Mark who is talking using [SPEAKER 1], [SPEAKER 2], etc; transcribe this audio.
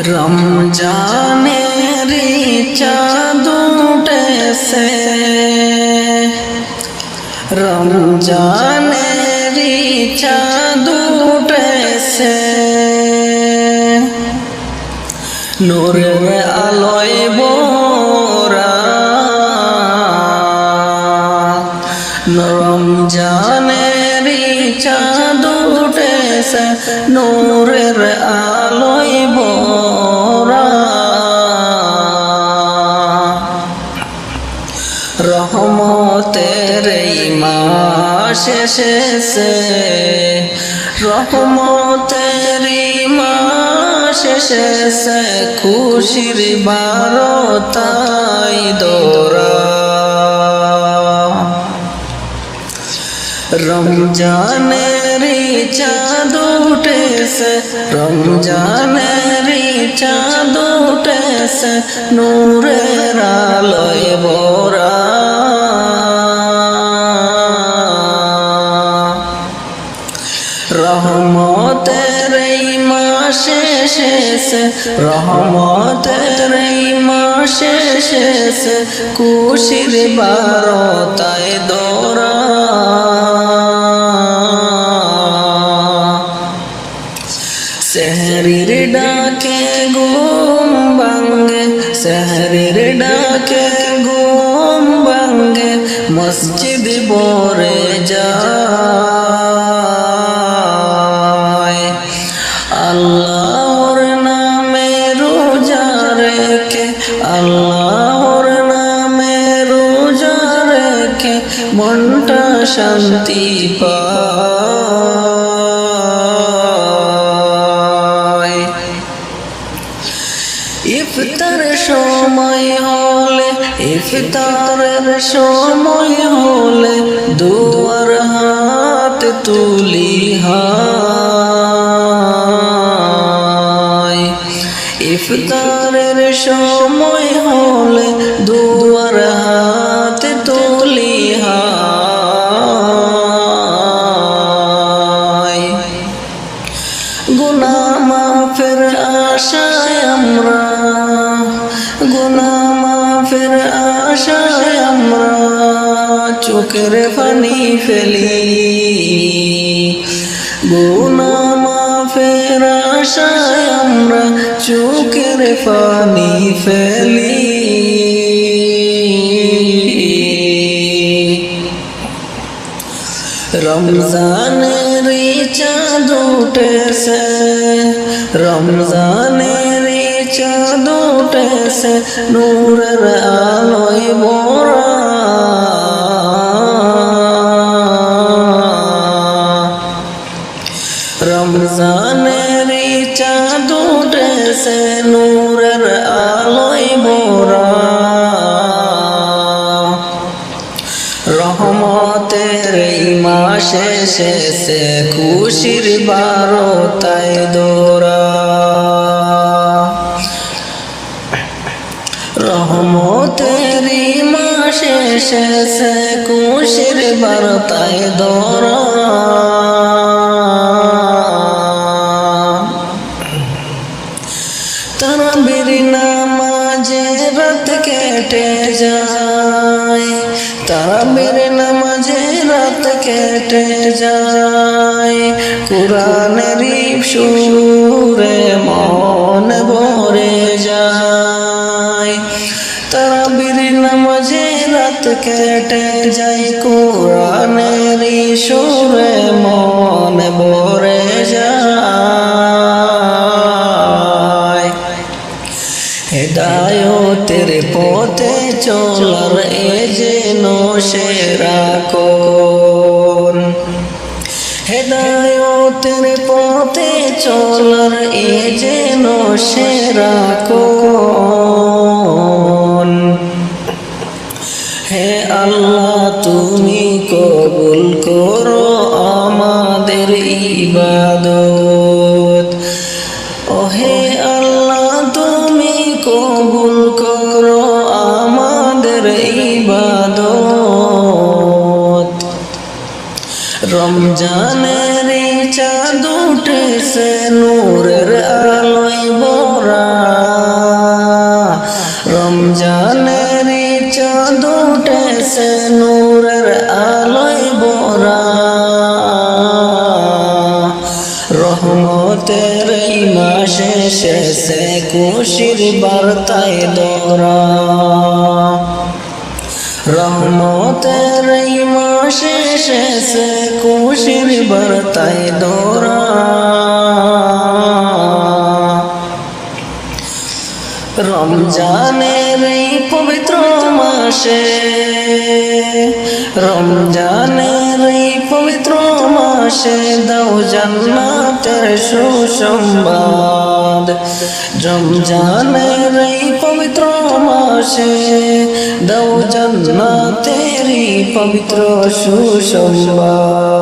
[SPEAKER 1] রমজানের চাঁদ উঠেছে, রমজানের চাঁদ উঠেছে, নূরের আলোয় ভরা। রমজানের চাঁদ উঠেছে, নূরের আলোয় ভরা। রহমতের এই মাস এসেছে, রহমতের এই মাস এসেছে, খুশির বারতাই দোরা। রমজানের চাঁদ উঠেছে, রমজানের চাঁদ উঠেছে, নূরের আলোয় ভরা। রহমতের এই মাস এসেছে, রহমতের এই মাস এসেছে, খুশির বারতায় দোরা। সেহরির ডাকে ঘুম ভাঙ্গে, সেহরির ডাকে ঘুম ভাঙ্গে, মসজিদ ভরে যায়। আল্লাহর নামে রোজা রেখে, আল্লাহর নামে রোজা রেখে, মনটা শান্তি পায়। ইফতার সময় হলে, ইফতারের সময় হলে, দুয়ার হাত তুলি হায়। ইফতারের সময় হলে, দুয়ার হাত তুলি হায়। গুনাহ মাফের আশায় আমরা, গুনাহ মাফের আশায় আমরা, চোখের পানি ফেলি। গুনাহ মাফের আশায় আমরা, চোখের পানি ফেলি। রমজানের চাঁদ উঠেছে, রমজানের চাঁদ উঠেছে, নূরের আলোয় ভরা। রমজানের চাঁদ উঠেছে, নূরের আলোয় ভরা। রহমতের এই মাস এসেছে, খুশির বারতায় দোরা। রহমতের এই মাস এসেছে, খুশির বারতায় দোরা। তারাবির নামাজে রাত কেটে যায়, তারাবির নামাজে রাত কেটে যায়, কুরআনের সুরে মন ভরে যায়। তারাবির নামাজে রাত কেটে যায়, কুরআনের সুরে মন ভরে যায়। হেদায়েতের পথে চলার এ যেন সেরা কোন, হেদায়েতের পথে চলার এ যেন সেরা কোন। হে আল্লাহ তুমি কবুল করো আমাদের ইবাদত, ও হে আল্লাহ তুমি কবুল করো আমাদের ইবাদত। রমজানের চাঁদ উঠেছে, নূরের আলোয় ভরা রমজানের চাঁদ উঠেছে নূরের আলোয় ভরা রহমতের এই মাসে শেষে খুশির বার্তায় দোরা রহমতের এই মাসে শেষে খুশির বার্তায় দোরা রমজানের এই পবিত্র মাসে রমজানের এই পবিত্র মাসে দাও জান্নাতের সুসংবাদ রমজানের এই পবিত্র মাসে দাও জান্নাতের পবিত্র সুসংবাদ